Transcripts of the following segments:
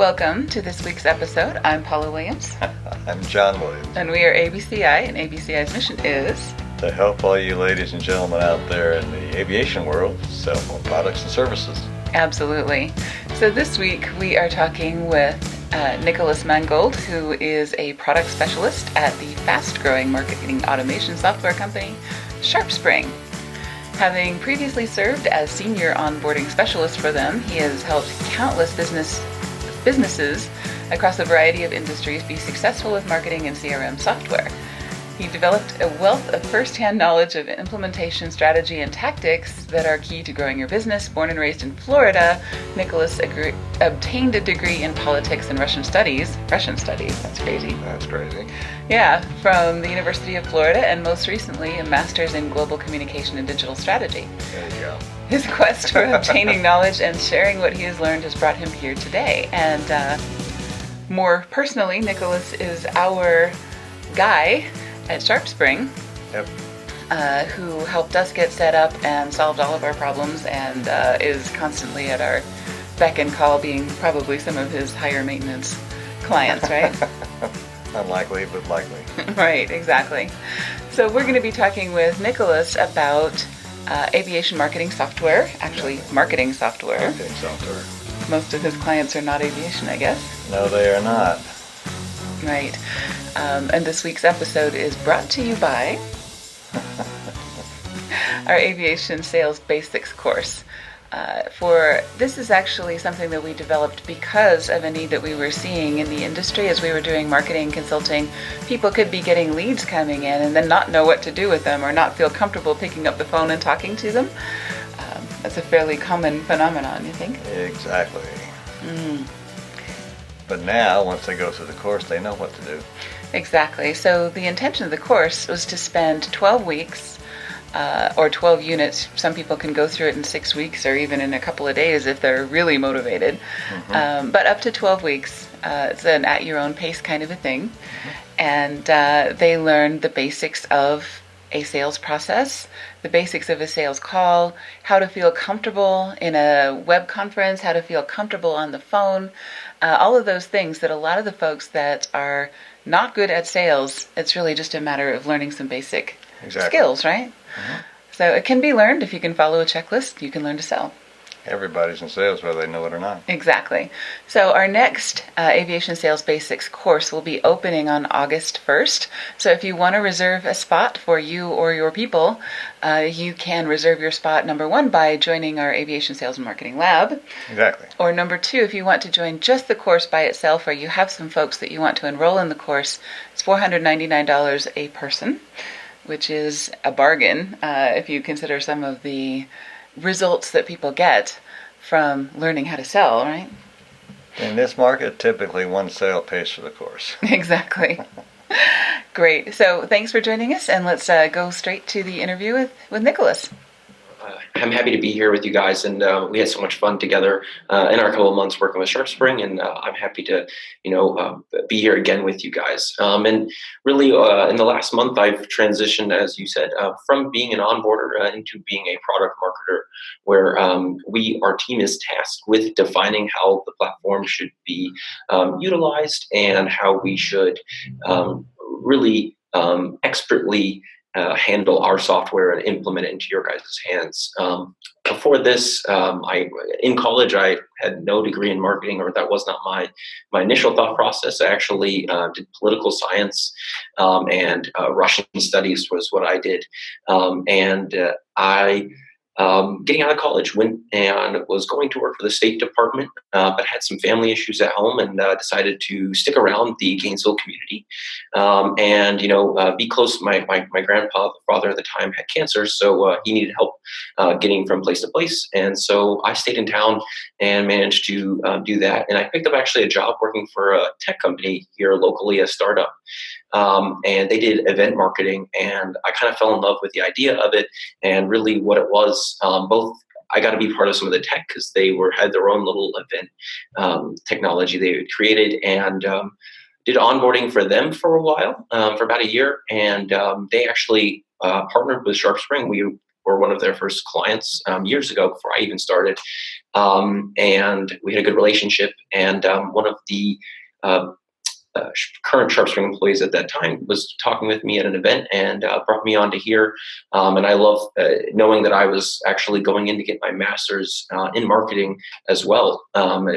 Welcome to this week's episode. I'm Paula Williams. I'm John Williams. And we are ABCI, and ABCI's mission is to help all you ladies and gentlemen out there in the aviation world sell more products and services. Absolutely. So this week we are talking with Nicholas Mangold, who is a product specialist at the fast-growing marketing automation software company, SharpSpring. Having previously served as senior onboarding specialist for them, he has helped countless businesses across a variety of industries be successful with marketing and CRM software. He developed a wealth of first-hand knowledge of implementation strategy and tactics that are key to growing your business. Born and raised in Florida, Nicholas obtained a degree in politics and Russian studies. That's crazy. That's crazy. Yeah, from the University of Florida, and most recently a master's in global communication and digital strategy. There you go. His quest for obtaining knowledge and sharing what he has learned has brought him here today. And more personally, Nicholas is our guy at SharpSpring, who helped us get set up and solved all of our problems, and is constantly at our beck and call, being probably some of his higher maintenance clients, right? Unlikely, but likely. Right, exactly. So we're going to be talking with Nicholas about aviation marketing software, marketing software. Marketing software. Most of his clients are not aviation, I guess. No, they are not. Right. And this week's episode is brought to you by our Aviation Sales Basics course. This is actually something that we developed because of a need that we were seeing in the industry as we were doing marketing consulting. People could be getting leads coming in and then not know what to do with them or not feel comfortable picking up the phone and talking to them. That's a fairly common phenomenon, you think? Exactly. But now, once they go through the course, they know what to do. Exactly. So the intention of the course was to spend 12 weeks or 12 units. Some people can go through it in 6 weeks or even in a couple of days if they're really motivated. But up to 12 weeks, it's an at-your-own-pace kind of a thing. And they learn the basics of a sales process, the basics of a sales call, how to feel comfortable in a web conference, how to feel comfortable on the phone, all of those things that a lot of the folks that are not good at sales, it's really just a matter of learning some basic skills, right? So it can be learned. If you can follow a checklist, you can learn to sell. Everybody's in sales, whether they know it or not. Exactly. So our next Aviation Sales Basics course will be opening on August 1st. So if you want to reserve a spot for you or your people, you can reserve your spot, number one, by joining our Aviation Sales and Marketing Lab. Exactly. Or number two, if you want to join just the course by itself, or you have some folks that you want to enroll in the course, it's $499 a person, which is a bargain if you consider some of the results that people get from learning how to sell, right? In this market, typically one sale pays for the course. Exactly. Great. So thanks for joining us, and let's go straight to the interview with Nicholas. I'm happy to be here with you guys, and we had so much fun together in our couple of months working with SharpSpring, and I'm happy to, be here again with you guys. And really, in the last month, I've transitioned, as you said, from being an onboarder into being a product marketer, where our team is tasked with defining how the platform should be utilized and how we should really expertly handle our software and implement it into your guys' hands. Before this, in college, I had no degree in marketing, or that was not my initial thought process. I actually did political science, and Russian studies was what I did. Getting out of college, went and was going to work for the State Department, but had some family issues at home, and decided to stick around the Gainesville community, and be close. My grandpa, the father at the time, had cancer, so he needed help getting from place to place, and so I stayed in town and managed to do that. And I picked up actually a job working for a tech company here locally, a startup. And they did event marketing, and I kind of fell in love with the idea of it and really what it was. Both I got to be part of some of the tech because they had their own little event technology they had created, and did onboarding for them for a while, for about a year. And they actually partnered with SharpSpring. We were one of their first clients years ago before I even started. And we had a good relationship. And one of the uh, current SharpSpring employees at that time was talking with me at an event and brought me on to here. And I love knowing that I was actually going in to get my master's in marketing as well,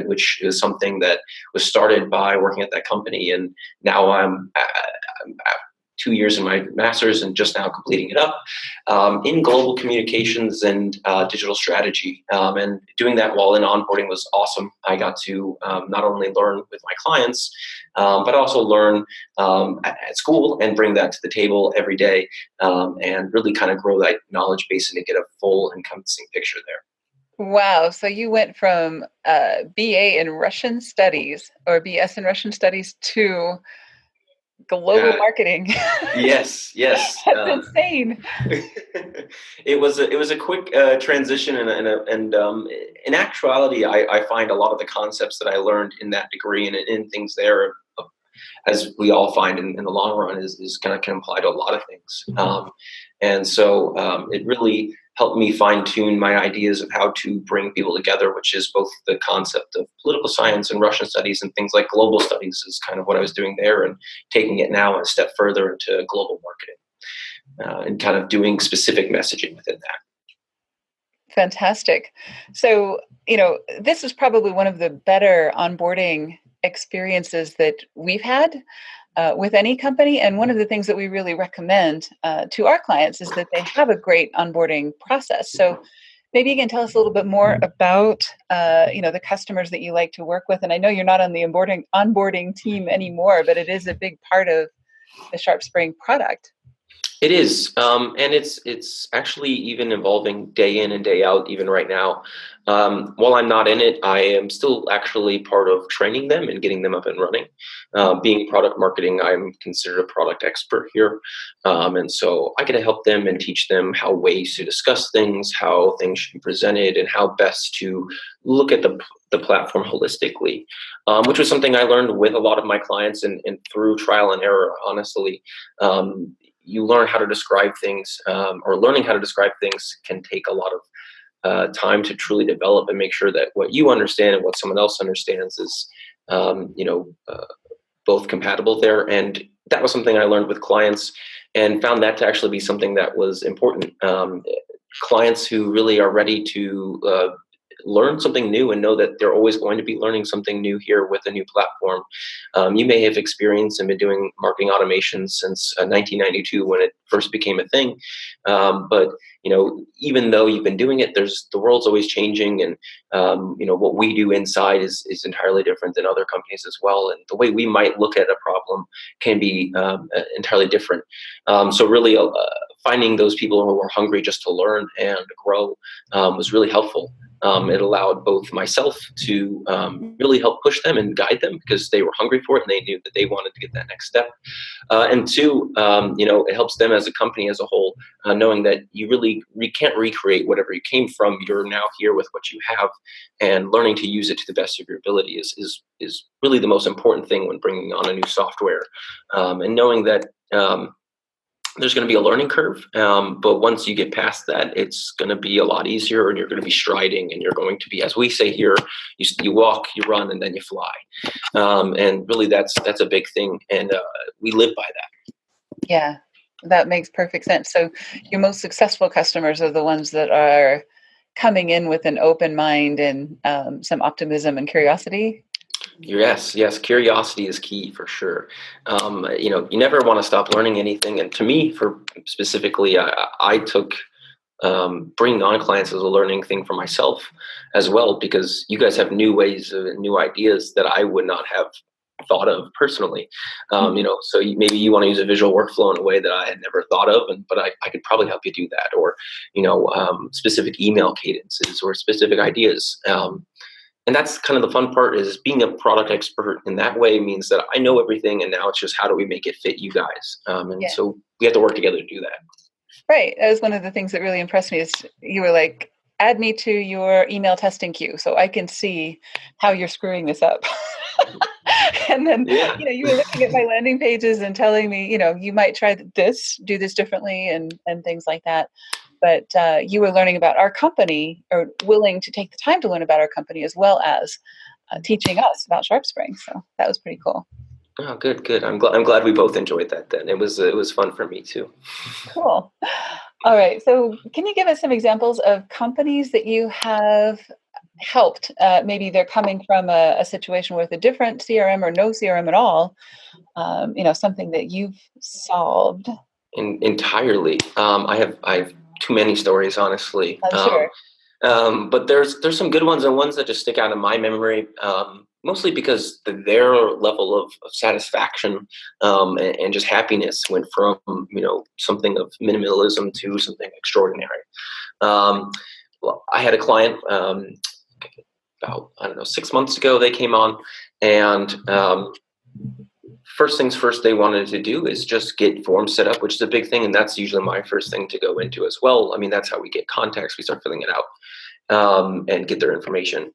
which is something that was started by working at that company. And now I'm 2 years in my master's and just now completing it up in global communications and digital strategy. And doing that while in onboarding was awesome. I got to not only learn with my clients, but also learn at school and bring that to the table every day, and really kind of grow that knowledge base and to get a full encompassing picture there. Wow. So you went from BA in Russian studies or BS in Russian studies to global Uh, marketing. yes. That's insane. It was a quick transition, and in actuality, I find a lot of the concepts that I learned in that degree and in things there, as we all find in the long run, is kind of can apply to a lot of things. And so it really helped me fine tune my ideas of how to bring people together, which is both the concept of political science and Russian studies and things like global studies is kind of what I was doing there, and taking it now a step further into global marketing, and kind of doing specific messaging within that. Fantastic. So, this is probably one of the better onboarding experiences that we've had with any company. And one of the things that we really recommend to our clients is that they have a great onboarding process. So maybe you can tell us a little bit more about, the customers that you like to work with. And I know you're not on the onboarding team anymore, but it is a big part of the SharpSpring product. It is, and it's actually even evolving day in and day out, even right now. While I'm not in it, I am still actually part of training them and getting them up and running. Being product marketing, I'm considered a product expert here, and so I get to help them and teach them how ways to discuss things, how things should be presented, and how best to look at the platform holistically, which was something I learned with a lot of my clients and through trial and error, honestly. You learn how to describe things, or learning how to describe things can take a lot of time to truly develop and make sure that what you understand and what someone else understands is, both compatible there. And that was something I learned with clients and found that to actually be something that was important. Clients who really are ready to learn something new and know that they're always going to be learning something new here with a new platform. You may have experienced and been doing marketing automation since 1992 when it first became a thing. But even though you've been doing it, the world's always changing, and what we do inside is entirely different than other companies as well. And the way we might look at a problem can be entirely different. So really, finding those people who are hungry just to learn and grow was really helpful. It allowed both myself to really help push them and guide them because they were hungry for it and they knew that they wanted to get that next step. And two, it helps them as a company as a whole, knowing that you really can't recreate whatever you came from. You're now here with what you have, and learning to use it to the best of your ability is really the most important thing when bringing on a new software. And knowing that there's going to be a learning curve, but once you get past that, it's going to be a lot easier, and you're going to be striding, and you're going to be, as we say here, you walk, you run, and then you fly. And really, that's a big thing, and we live by that. Yeah, that makes perfect sense. So your most successful customers are the ones that are coming in with an open mind and some optimism and curiosity. Yes. Curiosity is key for sure. You never want to stop learning anything. And to me, for specifically, I took bringing on clients as a learning thing for myself as well, because you guys have new ways and new ideas that I would not have thought of personally. So maybe you want to use a visual workflow in a way that I had never thought of, but I could probably help you do that, or specific email cadences or specific ideas. And that's kind of the fun part, is being a product expert in that way means that I know everything, and now it's just how do we make it fit you guys? So we have to work together to do that. Right. That was one of the things that really impressed me is you were like, add me to your email testing queue so I can see how you're screwing this up. And then, you were looking at my landing pages and telling me, you might try this, do this differently and things like that. but you were learning about our company, or willing to take the time to learn about our company, as well as teaching us about SharpSpring. So that was pretty cool. Oh, good, good. I'm glad we both enjoyed that. Then it was fun for me too. Cool. All right. So can you give us some examples of companies that you have helped? Maybe they're coming from a situation with a different CRM or no CRM at all. Something that you've solved. Entirely. I have too many stories, honestly. I'm sure. But there's some good ones and ones that just stick out in my memory. Mostly because their level of satisfaction and just happiness went from something of minimalism to something extraordinary. Well, I had a client about, I don't know, 6 months ago. They came on, and first things first they wanted to do is just get forms set up, which is a big thing, and that's usually my first thing to go into as well. I mean, that's how we get contacts. We start filling it out and get their information.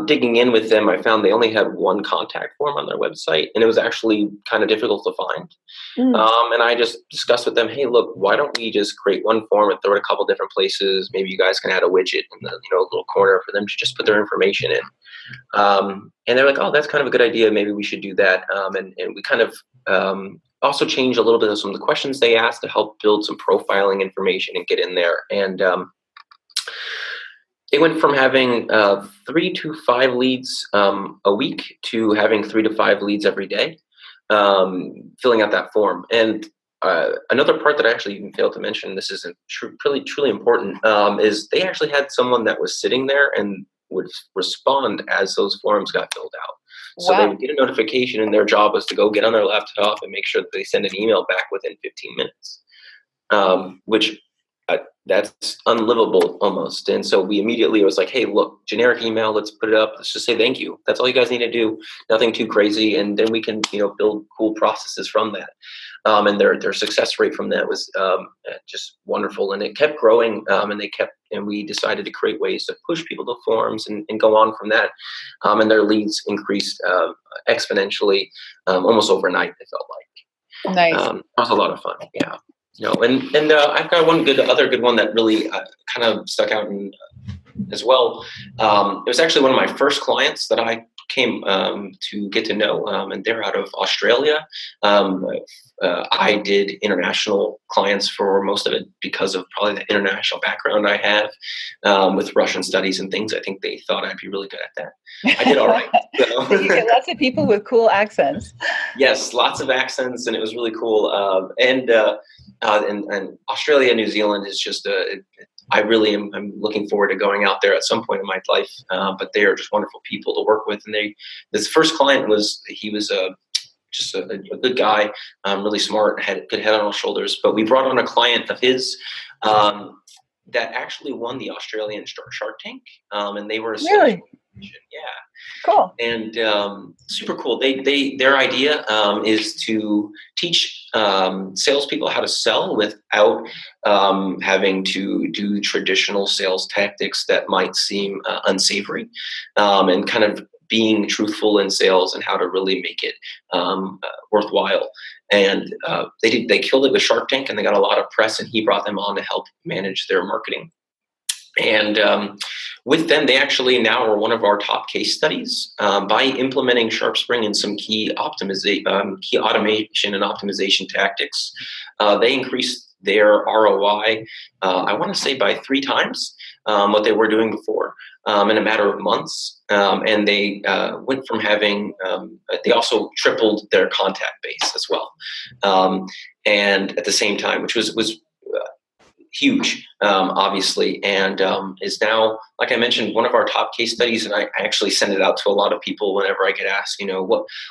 Digging in with them, I found they only had one contact form on their website, and it was actually kind of difficult to find. And I just discussed with them, hey, look, why don't we just create one form and throw it a couple different places? Maybe you guys can add a widget in the little corner for them to just put their information in. And they're like, oh, that's kind of a good idea. Maybe we should do that. And we kind of also change a little bit of some of the questions they asked to help build some profiling information and get in there. And they went from having 3 to 5 leads a week to having 3 to 5 leads every day, filling out that form. And another part that I actually even failed to mention, this isn't truly important, is they actually had someone that was sitting there and would respond as those forms got filled out. So they would get a notification, and their job was to go get on their laptop and make sure that they send an email back within 15 minutes, which that's unlivable almost. And so we immediately was like, hey, look, generic email, let's put it up. Let's just say thank you. That's all you guys need to do. Nothing too crazy. And then we can, build cool processes from that. And their success rate from that was just wonderful. And it kept growing. And we decided to create ways to push people to forums and go on from that. And their leads increased exponentially almost overnight, it felt like. Nice. That was a lot of fun. Yeah. And I've got other good one that really kind of stuck out as well. It was actually one of my first clients that I came to get to know, and they're out of Australia. I did international clients for most of it because of probably the international background I have with Russian studies and things. I think they thought I'd be really good at that. I did all right. So you get lots of people with cool accents. Yes, lots of accents, and it was really cool. And Australia, New Zealand is just I'm looking forward to going out there at some point in my life. But they are just wonderful people to work with. And this first client was just a good guy, really smart, had a good head on his shoulders. But we brought on a client of his that actually won the Australian Shark Tank, and they were a sales organization. Yeah. Cool. And super cool. Their idea is to teach salespeople how to sell without having to do traditional sales tactics that might seem unsavory, and kind of being truthful in sales and how to really make it worthwhile. And they killed it with Shark Tank, and they got a lot of press, and he brought them on to help manage their marketing. And with them, they actually now are one of our top case studies by implementing SharpSpring and some key automation and optimization tactics. They increased their ROI, I want to say by 3 times what they were doing before in a matter of months. And they went from having, they also tripled their contact base as well. And at the same time, which was huge, obviously, and is now, like I mentioned, one of our top case studies. And I actually send it out to a lot of people whenever I get asked,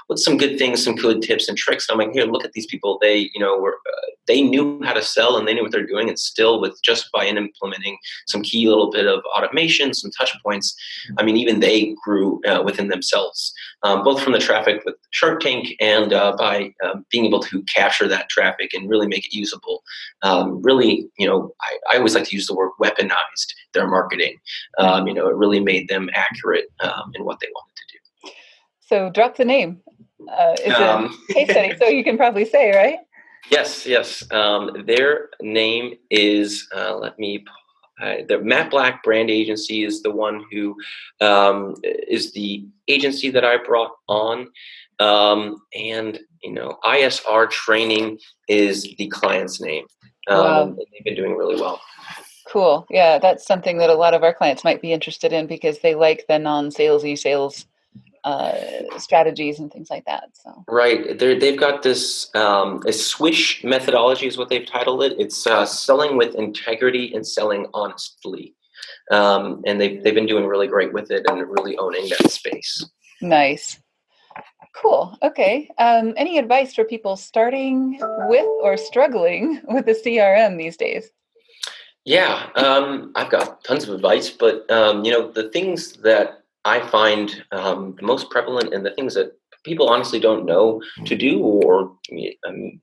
what's some good things, some good tips and tricks. And I'm like, here, look at these people. They, they knew how to sell, and they knew what they're doing. And still, with just by implementing some key little bit of automation, some touch points, I mean, even they grew within themselves, both from the traffic with Shark Tank and by being able to capture that traffic and really make it usable. Really, I always like to use the word weaponized their marketing. It really made them accurate in what they wanted to do. So drop the name. It's a case study, so you can probably say, right? Yes, yes. Their name is, the Matt Black brand agency is the one who is the agency that I brought on. And, ISR training is the client's name. Wow. And they've been doing really well. Cool. Yeah, that's something that a lot of our clients might be interested in because they like the non-salesy sales uh, strategies and things like that. So Right. They've got this a swish methodology is what they've titled it. It's selling with integrity and selling honestly. And they've been doing really great with it and really owning that space. nice. Cool. Okay. Any advice for people starting with or struggling with the CRM these days? Yeah, I've got tons of advice, but the things that I find the most prevalent and the things that people honestly don't know to do, or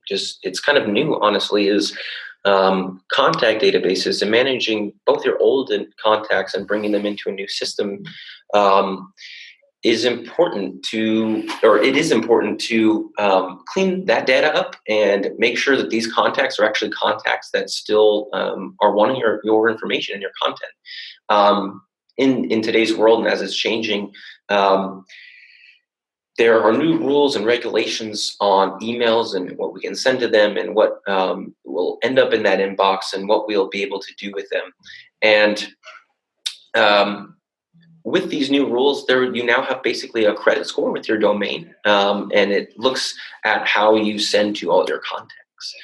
just it's kind of new, honestly, is contact databases and managing both your old and contacts and bringing them into a new system. Um, is important to, or it is important to clean that data up and make sure that these contacts are actually contacts that still are wanting your information and your content. In today's world and as it's changing, um, there are new rules and regulations on emails and what we can send to them and what will end up in that inbox and what we'll be able to do with them. And um, with these new rules, there you now have basically a credit score with your domain, and it looks at how you send to all your contacts.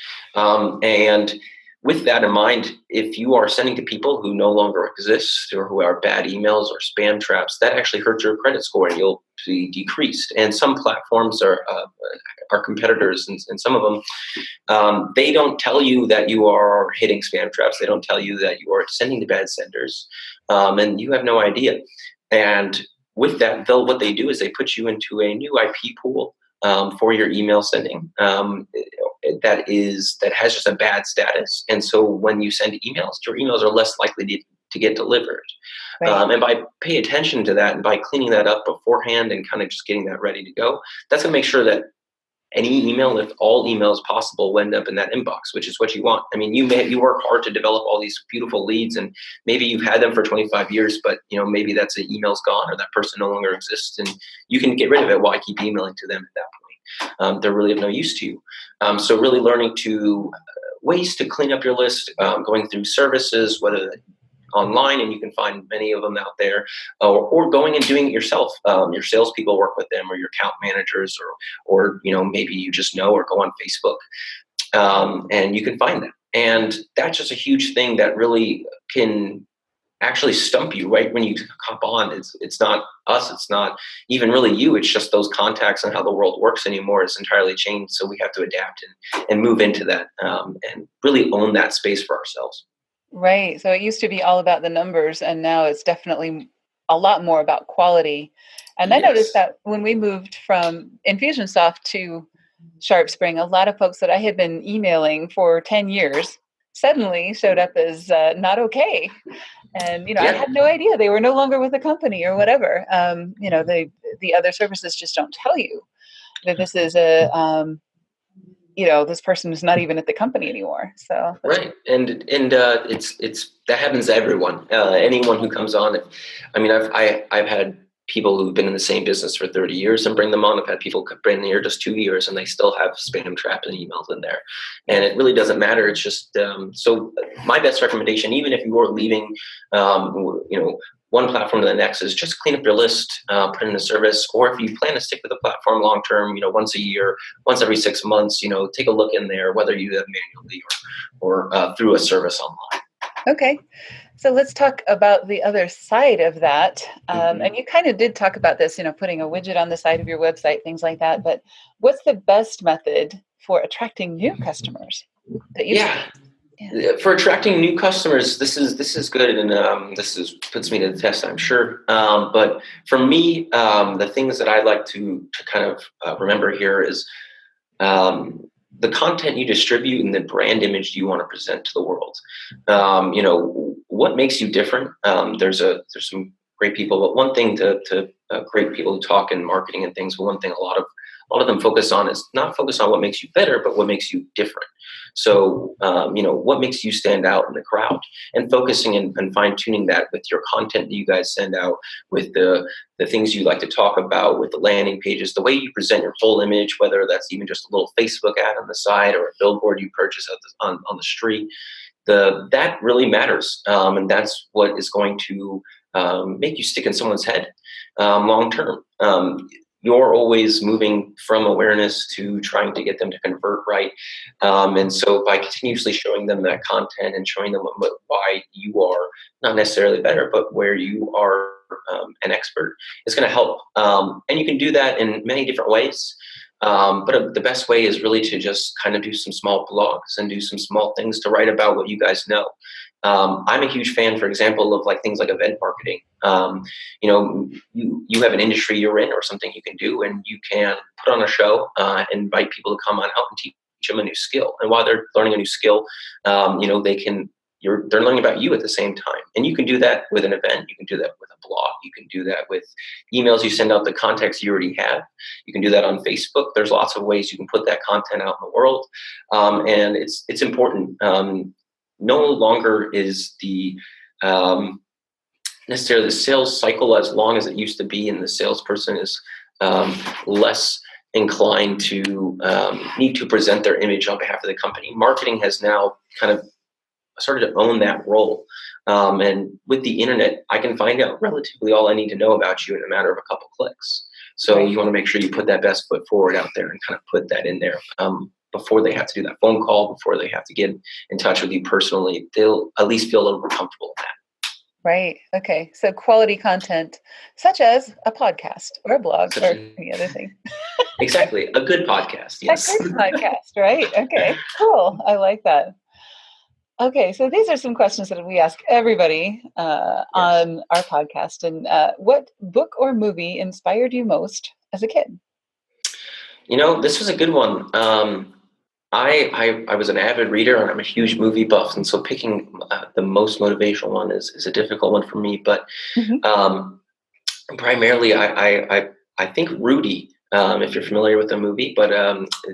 And with that in mind, if you are sending to people who no longer exist or who are bad emails or spam traps, that actually hurts your credit score and you'll be decreased. And some platforms are our competitors, and some of them they don't tell you that you are hitting spam traps. They don't tell you that you are sending to bad senders, and you have no idea. And with that, what they do is they put you into a new IP pool for your email sending that has just a bad status. And so when you send emails, your emails are less likely to get delivered. Right. And by paying attention to that and by cleaning that up beforehand and kind of just getting that ready to go, that's going to make sure that any email, if all emails possible, will end up in that inbox, which is what you want. I mean, you work hard to develop all these beautiful leads, and maybe you've had them for 25 years, but maybe that's the email's gone or that person no longer exists, and you can get rid of it. Why keep emailing to them at that point? They're really of no use to you. So really learning to ways to clean up your list, going through services, whether online, and you can find many of them out there, or going and doing it yourself. Your salespeople work with them, or your account managers, or maybe you just know, or go on Facebook, and you can find them. And that's just a huge thing that really can actually stump you right when you hop on. It's not us. It's not even really you. It's just those contacts and how the world works anymore is entirely changed. So we have to adapt and move into that, and really own that space for ourselves. Right. So it used to be all about the numbers, and now it's definitely a lot more about quality. And I noticed Yes. that when we moved from Infusionsoft to SharpSpring, a lot of folks that I had been emailing for 10 years suddenly showed up as not okay. And, I Yeah. had no idea they were no longer with the company or whatever. The other services just don't tell you that this is this person is not even at the company anymore. So that's Right, and it's that happens to everyone. Anyone who comes on. I mean, I've had people who've been in the same business for 30 years and bring them on. I've had people been here just 2 years and they still have spam traps and emails in there, and it really doesn't matter. It's just so my best recommendation, even if you are leaving, one platform to the next, is just clean up your list, put in a service, or if you plan to stick with the platform long term, once a year, once every 6 months, take a look in there, whether you have manually or through a service online. okay. So let's talk about the other side of that. Mhm. And you kind of did talk about this, putting a widget on the side of your website, things like that. But what's the best method for attracting new customers that you've seen? Yeah, Yeah. for attracting new customers, this is good, and puts me to the test, I'm sure. But for me, the things that I like to kind of remember here is um, the content you distribute and the brand image you want to present to the world. What makes you different? There's some great people, but one thing to great people who talk in marketing and things. But one thing a lot of them focus on is not focus on what makes you better, but what makes you different. So, what makes you stand out in the crowd, and focusing and fine tuning that with your content that you guys send out, with the things you like to talk about, with the landing pages, the way you present your whole image, whether that's even just a little Facebook ad on the side or a billboard you purchase on the street, that really matters. And that's what is going to make you stick in someone's head long term. You're always moving from awareness to trying to get them to convert right. And so by continuously showing them that content and showing them why you are not necessarily better, but where you are an expert, it's going to help. And you can do that in many different ways. But the best way is really to just kind of do some small blogs and do some small things to write about what you guys know. I'm a huge fan, for example, of like things like event marketing. You have an industry you're in or something you can do, and you can put on a show, invite people to come on out and teach them a new skill. And while they're learning a new skill, they're learning about you at the same time. And you can do that with an event. You can do that with a blog. You can do that with emails you send out, the contacts you already have. You can do that on Facebook. There's lots of ways you can put that content out in the world. And it's important. No longer is the necessarily the sales cycle as long as it used to be, and the salesperson is less inclined to need to present their image on behalf of the company. Marketing has now kind of started to own that role. And with the internet, I can find out relatively all I need to know about you in a matter of a couple clicks. So you want to make sure you put that best foot forward out there and kind of put that in there. Before they have to do that phone call, before they have to get in touch with you personally, they'll at least feel a little more comfortable with that. Right. Okay. So quality content, such as a podcast or a blog or any other thing. Exactly. A good podcast. Yes. A good podcast. Right. Okay. Cool. I like that. Okay. So these are some questions that we ask everybody on our podcast. And what book or movie inspired you most as a kid? This was a good one. I was an avid reader, and I'm a huge movie buff, and so picking the most motivational one is a difficult one for me. But primarily, I think Rudy, if you're familiar with the movie, but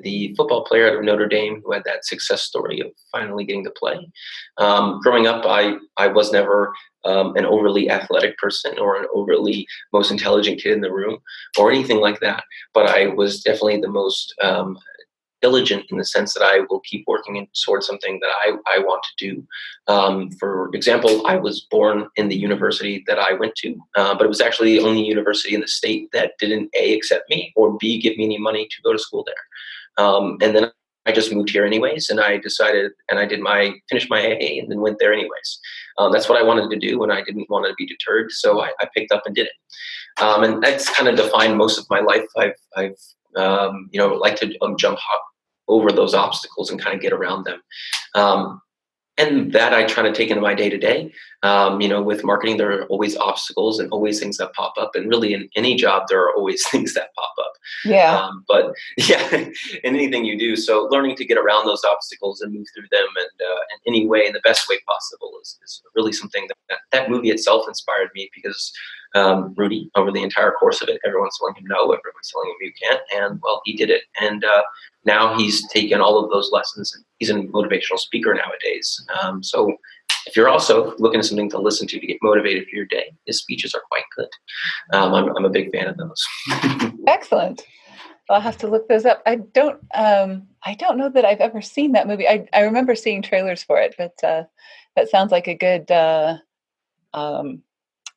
the football player out of Notre Dame who had that success story of finally getting to play. Growing up, I was never an overly athletic person or an overly most intelligent kid in the room or anything like that, but I was definitely the most diligent in the sense that I will keep working towards something that I want to do. For example, I was born in the university that I went to, but it was actually the only university in the state that didn't A, accept me, or B, give me any money to go to school there. And then I just moved here anyways, and I decided, and I finished my AA and then went there anyways. That's what I wanted to do, and I didn't want to be deterred, so I picked up and did it. And that's kind of defined most of my life. I've like to jump over those obstacles and kind of get around them. And that I try to take into my day to day. With marketing, there are always obstacles and always things that pop up. And really in any job, there are always things that pop up. Yeah. But in anything you do. So learning to get around those obstacles and move through them in any way, in the best way possible is really something that movie itself inspired me, because Rudy, over the entire course of it, everyone's telling him no, everyone's telling him you can't. And well, he did it. And now he's taken all of those lessons, and he's a motivational speaker nowadays. So if you're also looking at something to listen to get motivated for your day, his speeches are quite good. I'm a big fan of those. Excellent. I'll have to look those up. I don't know that I've ever seen that movie. I remember seeing trailers for it, but that sounds like a good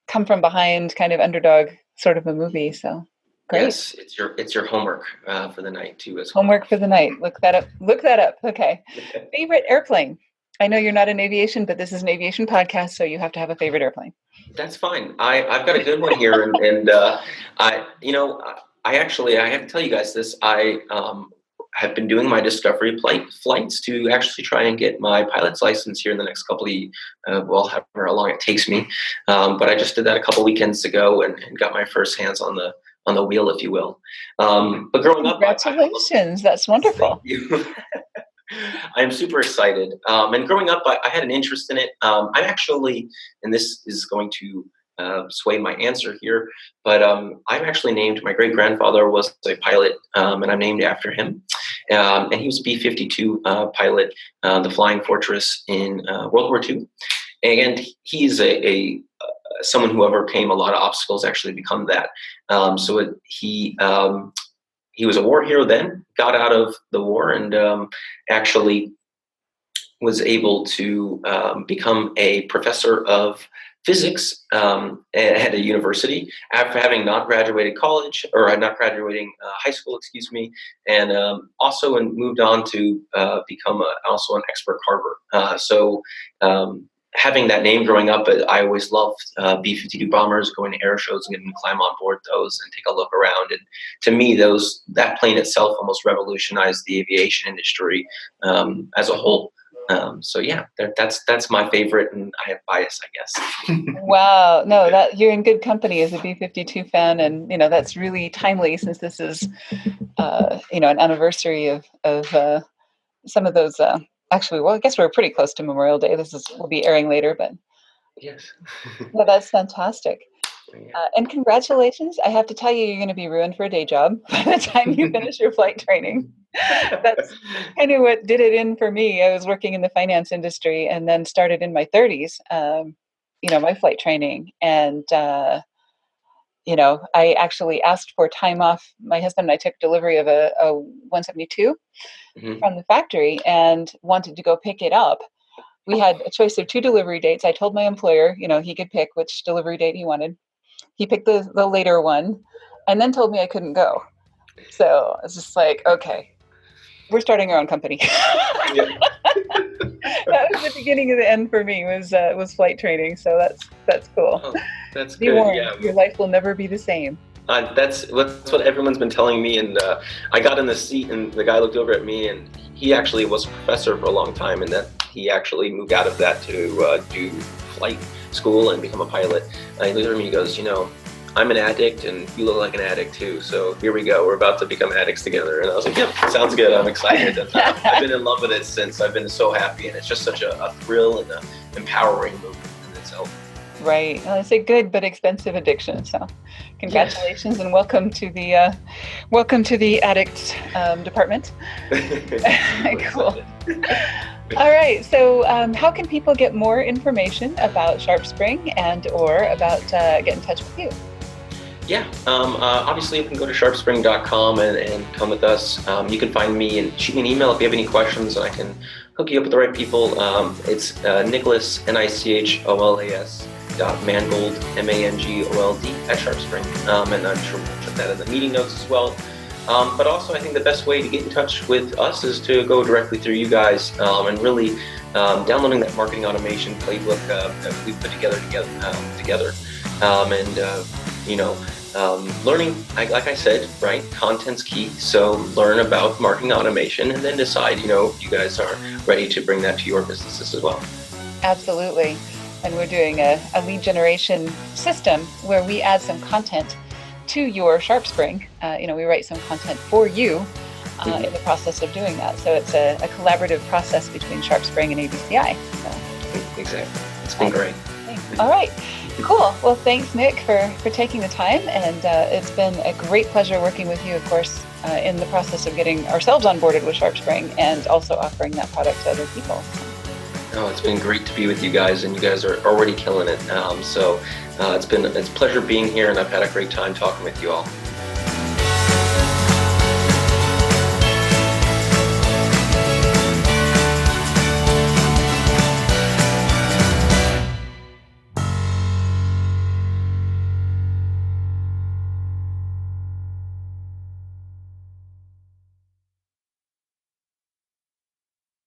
come from behind kind of underdog sort of a movie. So great. Yes, it's your homework for the night too. As well. Homework for the night. Look that up. Okay. Favorite airplane? I know you're not in aviation, but this is an aviation podcast, so you have to have a favorite airplane. That's fine. I've got a good one here, and I have to tell you guys this. I have been doing my discovery flights to actually try and get my pilot's license here in the next couple of, however long it takes me. But I just did that a couple weekends ago and got my first hands on the wheel, if you will. But growing up, congratulations! That's wonderful. Thank you. I'm super excited. And growing up, I had an interest in it. I'm actually, and this is going to sway my answer here. But I'm actually named. My great grandfather was a pilot, and I'm named after him. And he was a B-52 pilot, the Flying Fortress in World War II. And he's a someone who overcame a lot of obstacles, actually become that. He was a war hero then, got out of the war, and actually was able to become a professor of physics at a university after having not graduated college, or not graduating high school, excuse me, and also moved on to become also an expert carver. Having that name growing up, I always loved B-52 bombers, going to air shows and getting to climb on board those and take a look around. And to me, that plane itself almost revolutionized the aviation industry as a whole. That's my favorite, and I have bias, I guess. Wow, no, that you're in good company as a B-52 fan, and that's really timely, since this is an anniversary of some of those. Actually, well, I guess we're pretty close to Memorial Day. Will be airing later, but yes, yeah, that's fantastic. And congratulations! I have to tell you, you're going to be ruined for a day job by the time you finish your flight training. That's kind of what did it in for me. I was working in the finance industry, and then started in my 30s. My flight training, and I actually asked for time off. My husband and I took delivery of a 172 from the factory and wanted to go pick it up. We had a choice of 2 delivery dates. I told my employer, he could pick which delivery date he wanted. He picked the later one, and then told me I couldn't go. So it's just like, okay, we're starting our own company. That was the beginning of the end for me. Was flight training. So that's cool. Oh, that's Be good. warned, Yeah. your life will never be the same. That's what everyone's been telling me, and I got in the seat, and the guy looked over at me, and he actually was a professor for a long time, and that he actually moved out of that to do flight school and become a pilot. And he looked at me, he goes, I'm an addict, and you look like an addict too, so here we go, we're about to become addicts together. And I was like, yep, sounds good, I'm excited. And, I've been in love with it since. I've been so happy, and it's just such a thrill and an empowering movement in itself. Right. Well, it's a good but expensive addiction. So, congratulations, and welcome to the addict department. Cool. All right. So, how can people get more information about SharpSpring and or about get in touch with you? Yeah, obviously you can go to sharpspring.com and come with us. You can find me and shoot me an email if you have any questions, and I can hook you up with the right people. It's Nicholas, Nicholas .Mangold, Mangold at SharpSpring. And I'm sure we'll put that in the meeting notes as well. But also, I think the best way to get in touch with us is to go directly through you guys and really downloading that marketing automation playbook that we put together. Learning, like I said, right? Content's key. So learn about marketing automation, and then decide, if you guys are ready to bring that to your businesses as well. Absolutely. And we're doing a lead generation system where we add some content to your SharpSpring. We write some content for you in the process of doing that. So it's a collaborative process between SharpSpring and ABCI. So. Exactly. It's been great. Thanks. All right. Cool. Well, thanks, Nick, for taking the time. And it's been a great pleasure working with you, of course, in the process of getting ourselves onboarded with SharpSpring and also offering that product to other people. Oh, it's been great to be with you guys, and you guys are already killing it. It's a pleasure being here, and I've had a great time talking with you all.